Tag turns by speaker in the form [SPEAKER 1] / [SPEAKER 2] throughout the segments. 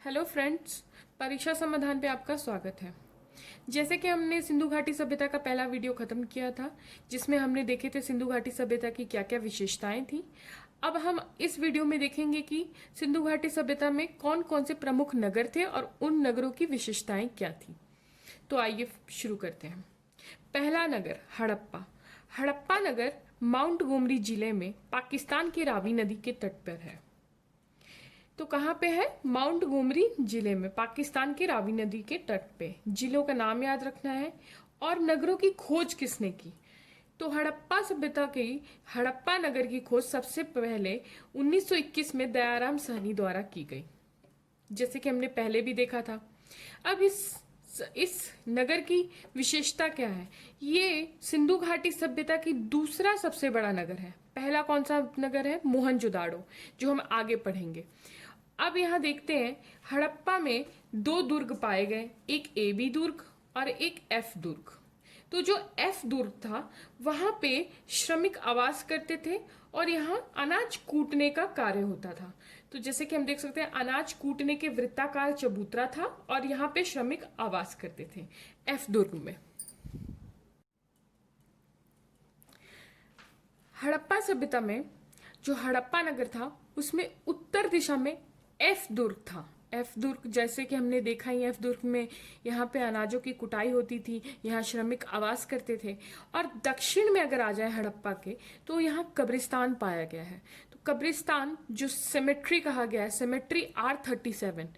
[SPEAKER 1] Hello friends, परीक्षा समाधान पे आपका स्वागत है। जैसे कि हमने सिंधु घाटी सभ्यता का पहला वीडियो खत्म किया था, जिसमें हमने देखे थे सिंधु घाटी सभ्यता की क्या क्या विशेषताएं थी। अब हम इस वीडियो में देखेंगे कि सिंधु घाटी सभ्यता में कौन कौन से प्रमुख नगर थे और उन नगरों की विशेषताएं क्या थी। तो आइए शुरू करते हैं। पहला नगर हड़प्पा। हड़प्पा नगर माउंट गोमरी जिले में पाकिस्तान की रावी नदी के तट पर है। तो कहाँ पे है? माउंट गोमरी जिले में, पाकिस्तान की रावी नदी के तट पे। जिलों का नाम याद रखना है। और नगरों की खोज किसने की? तो हड़प्पा सभ्यता की, हड़प्पा नगर की खोज सबसे पहले 1921 में दयाराम साहनी द्वारा की गई, जैसे कि हमने पहले भी देखा था। अब इस नगर की विशेषता क्या है? ये सिंधु घाटी सभ्यता की दूसरा सबसे बड़ा नगर है। पहला कौन सा नगर है? मोहनजोदाड़ो, जो हम आगे पढ़ेंगे। अब यहाँ देखते हैं, हड़प्पा में दो दुर्ग पाए गए, एक ए बी दुर्ग और एक एफ दुर्ग। तो जो एफ दुर्ग था, वहां पे श्रमिक आवास करते थे और यहाँ अनाज कूटने का कार्य होता था। तो जैसे कि हम देख सकते हैं, अनाज कूटने के वृत्ताकार चबूतरा था और यहाँ पे श्रमिक आवास करते थे एफ दुर्ग में। हड़प्पा सभ्यता में जो हड़प्पा नगर था, उसमें उत्तर दिशा में एफ दुर्ग था। एफ दुर्ग, जैसे कि हमने देखा ही, एफ दुर्ग में यहाँ पे अनाजों की कुटाई होती थी, यहाँ श्रमिक आवास करते थे। और दक्षिण में अगर आ जाए हड़प्पा के, तो यहाँ कब्रिस्तान पाया गया है। तो कब्रिस्तान जो सेमेट्री कहा गया है, सेमेट्री R37,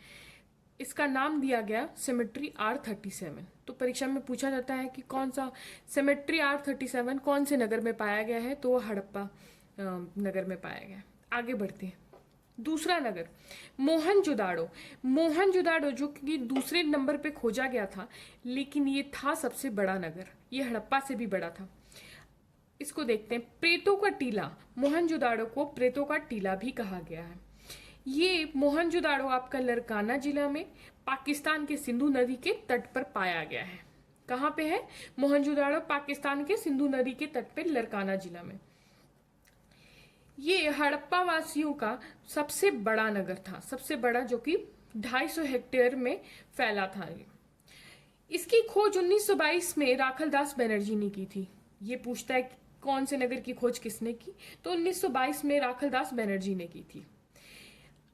[SPEAKER 1] इसका नाम दिया गया सेमेट्री R37। तो परीक्षा में पूछा जाता है कि कौन सा सेमेट्री R37 कौन से नगर में पाया गया है, तो वो हड़प्पा नगर में पाया गया। आगे बढ़ते हैं। दूसरा नगर मोहनजोदाड़ो। मोहनजोदाड़ो जो कि दूसरे नंबर पे खोजा गया था, लेकिन ये था सबसे बड़ा नगर, ये हड़प्पा से भी बड़ा था। इसको देखते हैं। प्रेतों का टीला। मोहनजोदाड़ो को प्रेतों का टीला भी कहा गया है। ये मोहनजोदाड़ो आपका लरकाना जिला में पाकिस्तान के सिंधु नदी के तट पर पाया गया है। कहाँ पे है? मोहनजोदाड़ो पाकिस्तान के सिंधु नदी के तट पे लरकाना जिला में। ये हड़प्पा वासियों का सबसे बड़ा नगर था, सबसे बड़ा, जो कि 250 हेक्टेयर में फैला था। इसकी खोज 1922 में राखलदास बनर्जी ने की थी। ये पूछता है कि कौन से नगर की खोज किसने की, तो 1922 में राखलदास बनर्जी ने की थी।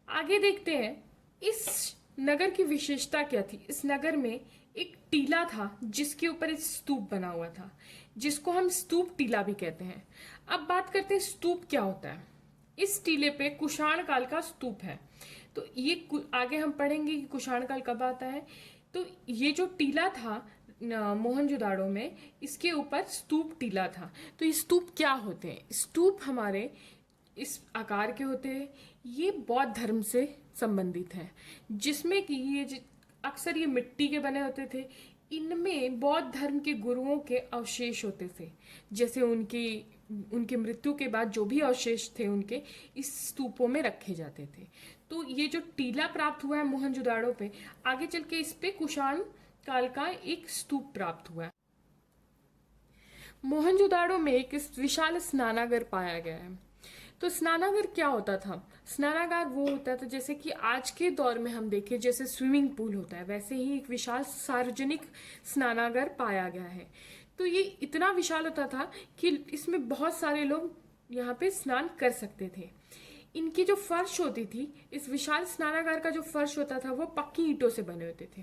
[SPEAKER 1] आगे देखते हैं, इस नगर की विशेषता क्या थी। इस नगर में एक टीला था जिसके ऊपर एक स्तूप बना हुआ था, जिसको हम स्तूप टीला भी कहते हैं। अब बात करते हैं स्तूप क्या होता है। इस टीले पे कुषाण काल का स्तूप है। तो ये आगे हम पढ़ेंगे कि कुषाण काल कब आता है। तो ये जो टीला था मोहनजोदाड़ो में, इसके ऊपर स्तूप टीला था। तो ये स्तूप क्या होते हैं? स्तूप हमारे इस आकार के होते हैं। ये बौद्ध धर्म से संबंधित है, जिसमें कि ये अक्सर ये मिट्टी के बने होते थे। इनमें बौद्ध धर्म के गुरुओं के अवशेष होते थे, जैसे उनके मृत्यु के बाद जो भी अवशेष थे उनके, इस स्तूपों में रखे जाते थे। तो ये जो टीला प्राप्त हुआ है मोहनजोदाड़ो पे, आगे चल के इस पे कुषाण काल का एक स्तूप प्राप्त हुआ है। मोहनजोदाड़ो में एक विशाल स्नानागार पाया गया है। तो स्नानागार क्या होता था? स्नानागार वो होता था, जैसे कि आज के दौर में हम देखें जैसे स्विमिंग पूल होता है, वैसे ही एक विशाल सार्वजनिक स्नानागार पाया गया है। तो ये इतना विशाल होता था कि इसमें बहुत सारे लोग यहाँ पे स्नान कर सकते थे। इनकी जो फर्श होती थी, इस विशाल स्नानागार का जो फर्श होता था, वो पक्की ईंटों से बने होते थे।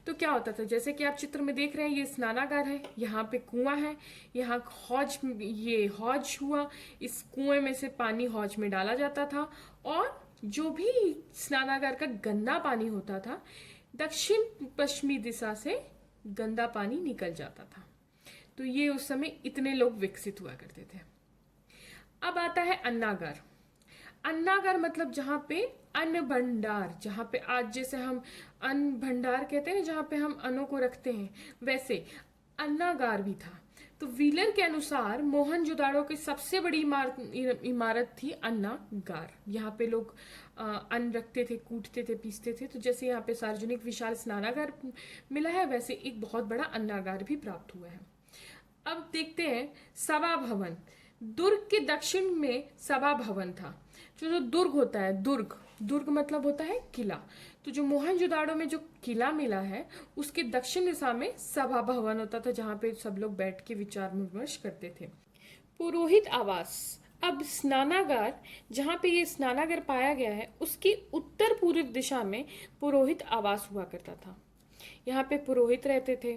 [SPEAKER 1] तो क्या होता था, जैसे कि आप चित्र में देख रहे हैं, ये स्नानागार है, यहाँ पे कुआं है, यहाँ हौज, ये हौज हुआ, इस कुएं में से पानी हौज में डाला जाता था, और जो भी स्नानागार का गंदा पानी होता था, दक्षिण पश्चिमी दिशा से गंदा पानी निकल जाता था। तो ये उस समय इतने लोग विकसित हुआ करते थे। अब आता है अन्नागार। अन्नागार मतलब जहाँ पे अन्न भंडार, जहाँ पे आज जैसे हम अन्न भंडार कहते हैं, जहाँ पे हम अन्नों को रखते हैं, वैसे अन्नागार भी था। तो व्हीलर के अनुसार मोहनजोदाड़ो की सबसे बड़ी इमारत थी अन्नागार। यहाँ पे लोग अन्न रखते थे, कूटते थे, पीसते थे। तो जैसे यहाँ पे सार्वजनिक विशाल स्नानागार मिला है, वैसे एक बहुत बड़ा अन्नागार भी प्राप्त हुआ है। अब देखते हैं सभा भवन। दुर्ग के दक्षिण में सभा भवन था। जो दुर्ग होता है, दुर्ग दुर्ग मतलब होता है किला। तो जो मोहनजोदाड़ो में जो किला मिला है उसके दक्षिण दिशा में सभा भवन होता था, जहाँ पे सब लोग बैठ के विचार विमर्श करते थे। पुरोहित आवास, अब स्नानागार, जहाँ पे ये स्नानागार पाया गया है उसकी उत्तर पूर्व दिशा में पुरोहित आवास हुआ करता था। यहाँ पे पुरोहित रहते थे।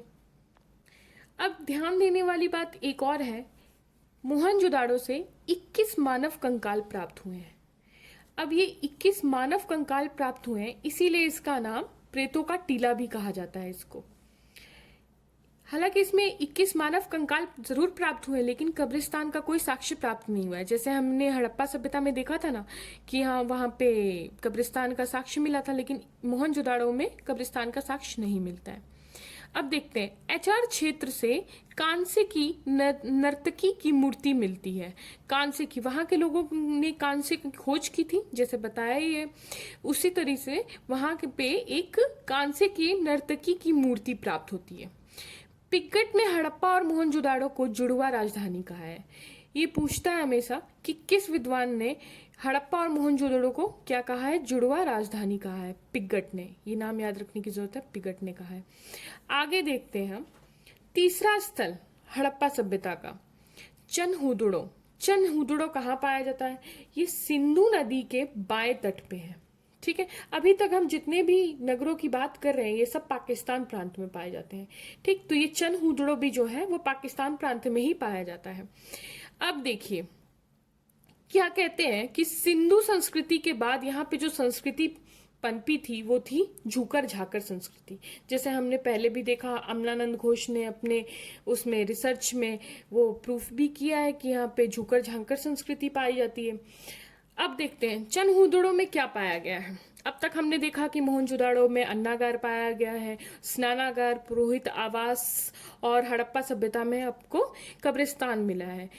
[SPEAKER 1] अब ध्यान देने वाली बात एक और है, मोहनजोदाड़ो से 21 मानव कंकाल प्राप्त हुए हैं। अब ये 21 मानव कंकाल प्राप्त हुए हैं, इसीलिए इसका नाम प्रेतों का टीला भी कहा जाता है इसको। हालांकि इसमें 21 मानव कंकाल जरूर प्राप्त हुए, लेकिन कब्रिस्तान का कोई साक्ष्य प्राप्त नहीं हुआ है। जैसे हमने हड़प्पा सभ्यता में देखा था ना कि हाँ वहां पे कब्रिस्तान का साक्ष्य मिला था, लेकिन मोहनजोदाड़ो में कब्रिस्तान का साक्ष्य नहीं मिलता है। अब देखते हैं, एचआर क्षेत्र से कांसे की नर्तकी की मूर्ति मिलती है। कांसे की, वहां के लोगों ने कांसे की खोज की थी, जैसे बताया ही है। उसी तरह से वहां पे एक कांसे की नर्तकी की मूर्ति प्राप्त होती है। पिगट ने हड़प्पा और मोहनजोदाड़ो को जुड़वा राजधानी कहा है। ये पूछता है हमेशा कि किस विद्वान ने हड़प्पा और मोहनजोदड़ो को क्या कहा है, जुड़वा राजधानी कहा है। पिगट ने, ये नाम याद रखने की जरूरत है, पिगट ने कहा है। आगे देखते हैं हम तीसरा स्थल हड़प्पा सभ्यता का, चनहुदड़ो। चनहुदड़ो कहाँ पाया जाता है? ये सिंधु नदी के बाएं तट पे है। ठीक है, अभी तक हम जितने भी नगरों की बात कर रहे हैं ये सब पाकिस्तान प्रांत में पाए जाते हैं। ठीक, तो ये चनहुदड़ो भी जो है वो पाकिस्तान प्रांत में ही पाया जाता है। अब देखिए क्या कहते हैं कि सिंधु संस्कृति के बाद यहाँ पे जो संस्कृति पनपी थी वो थी झूकर झाकर संस्कृति। जैसे हमने पहले भी देखा, अमलानंद घोष ने अपने उसमें रिसर्च में वो प्रूफ भी किया है कि यहाँ पे झूकर झाकर संस्कृति पाई जाती है। अब देखते हैं चनहुदड़ो में क्या पाया गया है। अब तक हमने देखा कि मोहनजोदाड़ो में अन्नागार पाया गया है, स्नानागार, पुरोहित आवास और हड़प्पा सभ्यता में आपको कब्रिस्तान मिला है।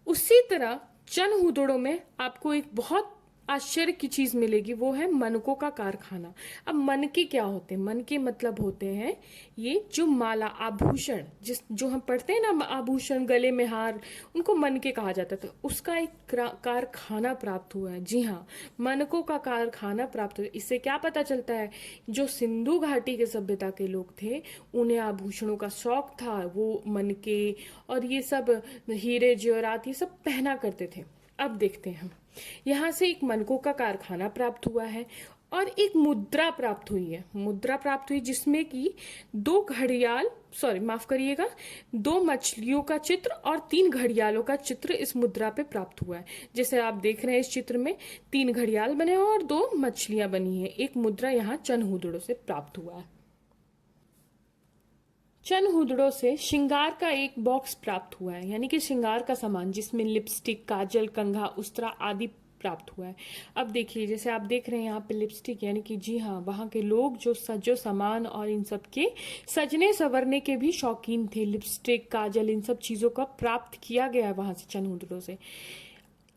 [SPEAKER 1] उसी तरह चनहुदड़ो में आपको एक बहुत आश्चर्य की चीज मिलेगी, वो है मनकों का कारखाना। अब मनके क्या होते हैं? मनके मतलब होते हैं ये जो माला, आभूषण, जो हम पढ़ते हैं ना, आभूषण, गले में हार, उनको मनके कहा जाता था। उसका एक कारखाना प्राप्त हुआ है। जी हाँ, मनकों का कारखाना प्राप्त हुआ। इससे क्या पता चलता है, जो सिंधु घाटी के सभ्यता के लोग थे उन्हें आभूषणों का शौक था, वो मनके और ये सब हीरे जेवरात ये सब पहना करते थे। अब देखते हैं, यहाँ से एक मनकों का कारखाना प्राप्त हुआ है और एक मुद्रा प्राप्त हुई है। मुद्रा प्राप्त हुई जिसमें कि दो मछलियों का चित्र और 3 घड़ियालों का चित्र इस मुद्रा पे प्राप्त हुआ है। जैसे आप देख रहे हैं इस चित्र में 3 घड़ियाल बने हैं और 2 मछलियां बनी हैं। एक मुद्रा यहाँ चनहुदड़ो से प्राप्त हुआ है। चनहुदड़ो से श्रृंगार का एक बॉक्स प्राप्त हुआ है, यानी कि श्रृंगार का सामान जिसमें लिपस्टिक, काजल, कंघा, उस्तरा आदि प्राप्त हुआ है। अब देखिए, जैसे आप देख रहे हैं यहाँ पे लिपस्टिक, यानी कि जी हाँ, वहाँ के लोग जो सजो सामान और इन सब के सजने संवरने के भी शौकीन थे। लिपस्टिक, काजल, इन सब चीजों का प्राप्त किया गया है वहां से चनहुदड़ो से।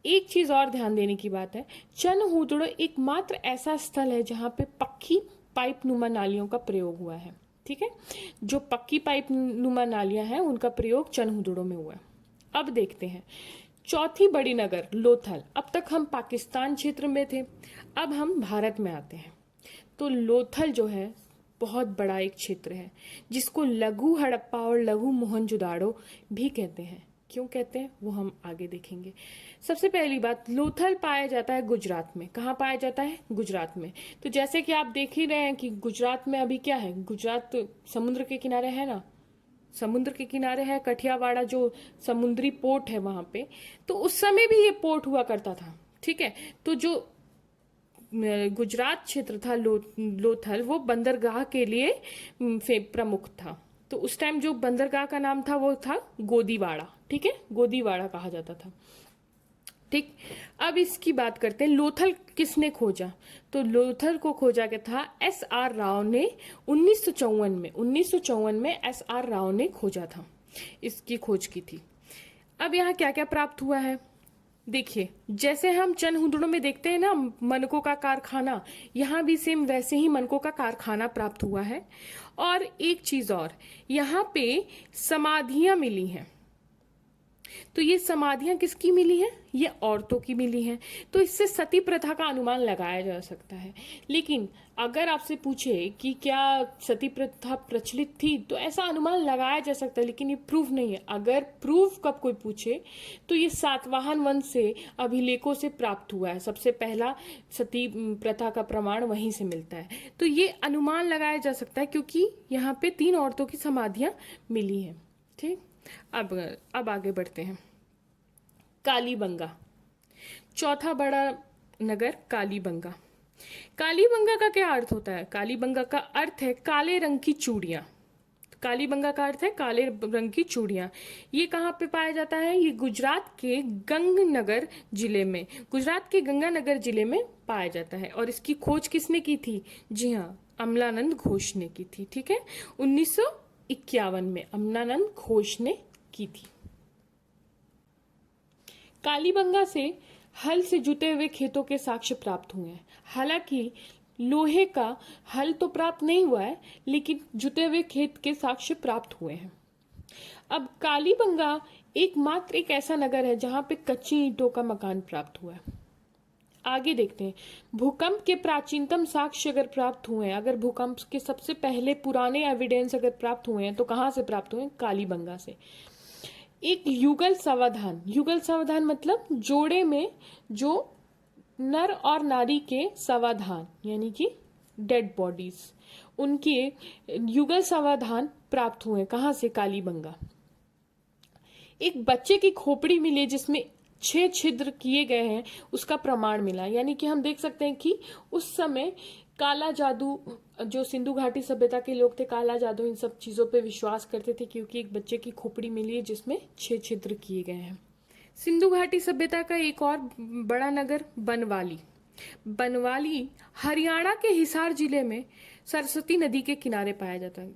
[SPEAKER 1] एक चीज और ध्यान देने की बात है, चनहुदड़ो एकमात्र ऐसा स्थल है जहाँ पे पक्की पाइप नुमा नालियों का प्रयोग हुआ है। ठीक है, जो पक्की पाइप नुमा नालियां हैं उनका प्रयोग चनहुदड़ो में हुआ है। अब देखते हैं चौथी बड़ी नगर लोथल। अब तक हम पाकिस्तान क्षेत्र में थे, अब हम भारत में आते हैं। तो लोथल जो है बहुत बड़ा एक क्षेत्र है जिसको लघु हड़प्पा और लघु मोहनजोदाड़ो भी कहते हैं। क्यों कहते हैं वो हम आगे देखेंगे। सबसे पहली बात, लोथल पाया जाता है गुजरात में। कहाँ पाया जाता है? गुजरात में। तो जैसे कि आप देख ही रहे हैं कि गुजरात में अभी क्या है, गुजरात तो समुद्र के किनारे है ना, समुद्र के किनारे है। कठियावाड़ा जो समुद्री पोर्ट है वहां पे, तो उस समय भी ये पोर्ट हुआ करता था। ठीक है, तो जो गुजरात क्षेत्र था लोथल, वो बंदरगाह के लिए प्रमुख था। तो उस टाइम जो बंदरगाह का नाम था वो था गोदीवाड़ा। ठीक है, गोदीवाड़ा कहा जाता था। ठीक, अब इसकी बात करते हैं लोथल किसने खोजा। तो लोथल को खोजा गया था एस.आर. राव ने 1954 में एस.आर. राव ने खोजा था, इसकी खोज की थी। अब यहाँ क्या क्या प्राप्त हुआ है देखिए, जैसे हम चनहुदड़ो में देखते हैं ना मनकों का कारखाना, यहाँ भी सेम वैसे ही मनकों का कारखाना प्राप्त हुआ है। और एक चीज और, यहाँ पे समाधियां मिली हैं। तो ये समाधियां किसकी मिली हैं? ये औरतों की मिली हैं। तो इससे सती प्रथा का अनुमान लगाया जा सकता है। लेकिन अगर आपसे पूछे कि क्या सती प्रथा प्रचलित थी, तो ऐसा अनुमान लगाया जा सकता है, लेकिन ये प्रूफ नहीं है। अगर प्रूफ कब कोई पूछे तो ये सातवाहन वंश से अभिलेखों से प्राप्त हुआ है। सबसे पहला सती प्रथा का प्रमाण वहीं से मिलता है। तो ये अनुमान लगाया जा सकता है क्योंकि यहाँ पे 3 औरतों की समाधियां मिली हैं। ठीक, अब आगे बढ़ते हैं। कालीबंगा, चौथा बड़ा नगर कालीबंगा। कालीबंगा का क्या अर्थ होता है? कालीबंगा का अर्थ है काले रंग की चूड़ियां। कालीबंगा का अर्थ है काले रंग की चूड़ियां। ये कहाँ पे पाया जाता है? ये गुजरात के गंगनगर जिले में, गुजरात के गंगानगर जिले में पाया जाता है। और इसकी खोज किसने की थी? जी हाँ, अमलानंद घोष ने की थी। ठीक है, 1951 में अमलानंद घोष ने की थी। कालीबंगा से हल से जुते हुए खेतों के साक्ष्य प्राप्त हुए हैं। हालांकि लोहे का हल तो प्राप्त नहीं हुआ है, लेकिन जुते हुए खेत के साक्ष्य प्राप्त हुए हैं। अब कालीबंगा एकमात्र एक ऐसा नगर है जहां पे कच्ची ईंटों का मकान प्राप्त हुआ है। आगे देखते हैं। भूकंप के प्राचीनतम साक्ष्य अगर प्राप्त हुए हैं, अगर भूकंप के सबसे पहले पुराने एविडेंस अगर प्राप्त हुए हैं, तो कहां से प्राप्त हुए हैं? कालीबंगा से। एक युगल सावधान, युगल सावधान मतलब जोड़े में जो नर और नारी के सावधान, यानी कि डेड बॉडीज, उनके युगल सावधान प्राप्त हुए। कहां से? कालीबंगा। एक बच्चे की खोपड़ी मिली जिसमें 6 छिद्र किए गए हैं, उसका प्रमाण मिला। यानी कि हम देख सकते हैं कि उस समय काला जादू, जो सिंधु घाटी सभ्यता के लोग थे, काला जादू इन सब चीजों पे विश्वास करते थे, क्योंकि एक बच्चे की खोपड़ी मिली है जिसमें 6 छिद्र किए गए हैं। सिंधु घाटी सभ्यता का एक और बड़ा नगर बनवाली। बनवाली हरियाणा के हिसार जिले में सरस्वती नदी के किनारे पाया जाता है।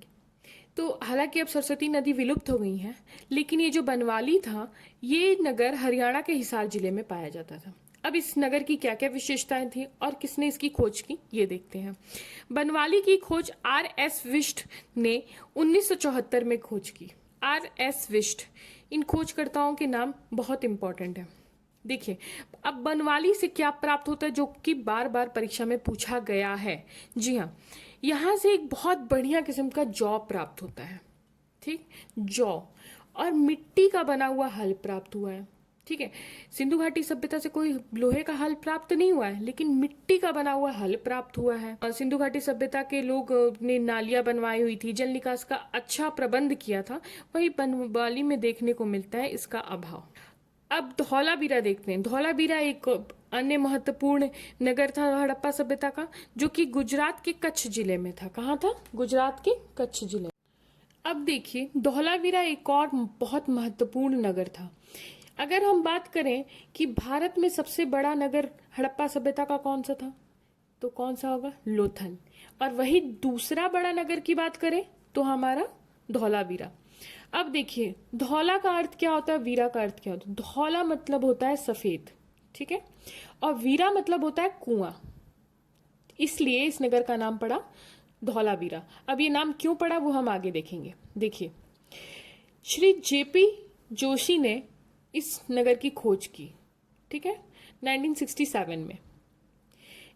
[SPEAKER 1] तो हालांकि अब सरस्वती नदी विलुप्त हो गई है, लेकिन ये जो बनवाली था, ये नगर हरियाणा के हिसार जिले में पाया जाता था। अब इस नगर की क्या क्या विशेषताएं थी और किसने इसकी खोज की, ये देखते हैं। बनवाली की खोज R.S. विष्ट ने 1974 में खोज की। R.S. विष्ट, इन खोजकर्ताओं के नाम बहुत इंपॉर्टेंट है। देखिए, अब बनवाली से क्या प्राप्त होता है, जो कि बार बार परीक्षा में पूछा गया है। जी हाँ, यहाँ से एक बहुत बढ़िया किस्म का जौ प्राप्त होता है। ठीक, जौ और मिट्टी का बना हुआ हल प्राप्त हुआ है। ठीक है, सिंधु घाटी सभ्यता से कोई लोहे का हल प्राप्त नहीं हुआ है, लेकिन मिट्टी का बना हुआ हल प्राप्त हुआ है। और सिंधु घाटी सभ्यता के लोग ने नालियां बनवाई हुई थी, जल निकास का अच्छा प्रबंध किया था। वही बनवाली में देखने को मिलता है इसका अभाव। अब धौलावीरा देखते हैं। धौलावीरा एक अन्य महत्वपूर्ण नगर था हड़प्पा सभ्यता का, जो कि गुजरात के कच्छ जिले में था। कहाँ था? गुजरात के कच्छ जिले। अब देखिए, धौलावीरा एक और बहुत महत्वपूर्ण नगर था। अगर हम बात करें कि भारत में सबसे बड़ा नगर हड़प्पा सभ्यता का कौन सा था, तो कौन सा होगा? लोथल। और वही दूसरा बड़ा नगर की बात करें तो हमारा धौलावीरा। अब देखिए, धौला का अर्थ क्या होता है, वीरा का अर्थ क्या होता है? धौला मतलब होता है सफेद, ठीक है, और वीरा मतलब होता है कुआं। इसलिए इस नगर का नाम पड़ा धौलावीरा। अब ये नाम क्यों पड़ा वो हम आगे देखेंगे। देखिए, श्री जेपी जोशी ने इस नगर की खोज की, ठीक है, 1967 में।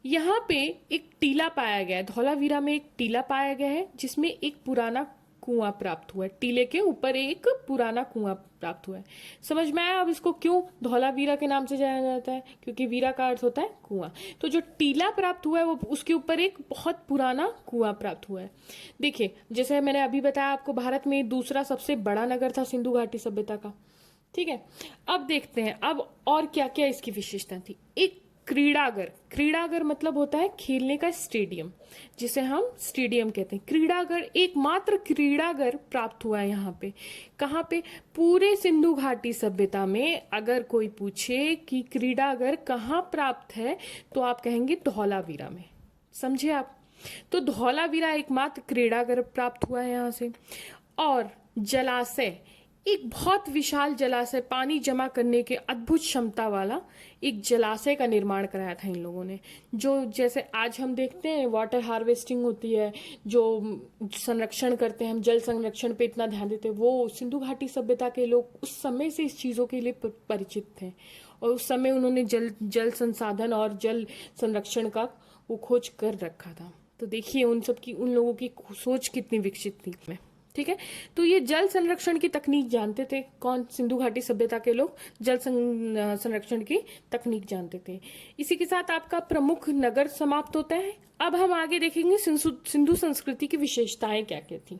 [SPEAKER 1] यहाँ पे एक टीला पाया गया है, धौलावीरा में एक टीला पाया गया है जिसमें एक पुराना कुआं प्राप्त हुआ है। टीले के ऊपर एक पुराना कुआं प्राप्त हुआ है। समझ में आया अब इसको क्यों धौलावीरा के नाम से जाना जाता है? क्योंकि वीरा का अर्थ होता है कुआं। तो जो टीला प्राप्त हुआ है वो उसके ऊपर एक बहुत पुराना कुआं प्राप्त हुआ है। देखिए, जैसे मैंने अभी बताया आपको, भारत में दूसरा सबसे बड़ा नगर था सिंधु घाटी सभ्यता का। ठीक है, अब देखते हैं अब और क्या क्या इसकी विशेषता थी। एक क्रीड़ागर, क्रीड़ागर मतलब होता है खेलने का स्टेडियम, जिसे हम स्टेडियम कहते हैं। क्रीड़ागर, एकमात्र क्रीड़ागर प्राप्त हुआ है यहाँ पे। कहाँ पे? पूरे सिंधु घाटी सभ्यता में अगर कोई पूछे कि क्रीड़ागर कहाँ प्राप्त है, तो आप कहेंगे धौलावीरा में। समझे आप? तो धौलावीरा एकमात्र क्रीड़ागर प्राप्त हुआ है यहाँ से। और जलाशय, एक बहुत विशाल जलाशय, पानी जमा करने के अद्भुत क्षमता वाला एक जलाशय का निर्माण कराया था इन लोगों ने। जो जैसे आज हम देखते हैं वाटर हार्वेस्टिंग होती है, जो संरक्षण करते हैं, हम जल संरक्षण पे इतना ध्यान देते हैं, वो सिंधु घाटी सभ्यता के लोग उस समय से इस चीज़ों के लिए परिचित थे। और उस समय उन्होंने जल संसाधन और जल संरक्षण का वो खोज कर रखा था। तो देखिए उन लोगों की सोच कितनी विकसित थी। ठीक है, तो ये जल संरक्षण की तकनीक जानते थे कौन? सिंधु घाटी सभ्यता के लोग संरक्षण की तकनीक जानते थे। इसी के साथ आपका प्रमुख नगर समाप्त होता है। अब हम आगे देखेंगे सिंधु संस्कृति की विशेषताएं क्या क्या थी।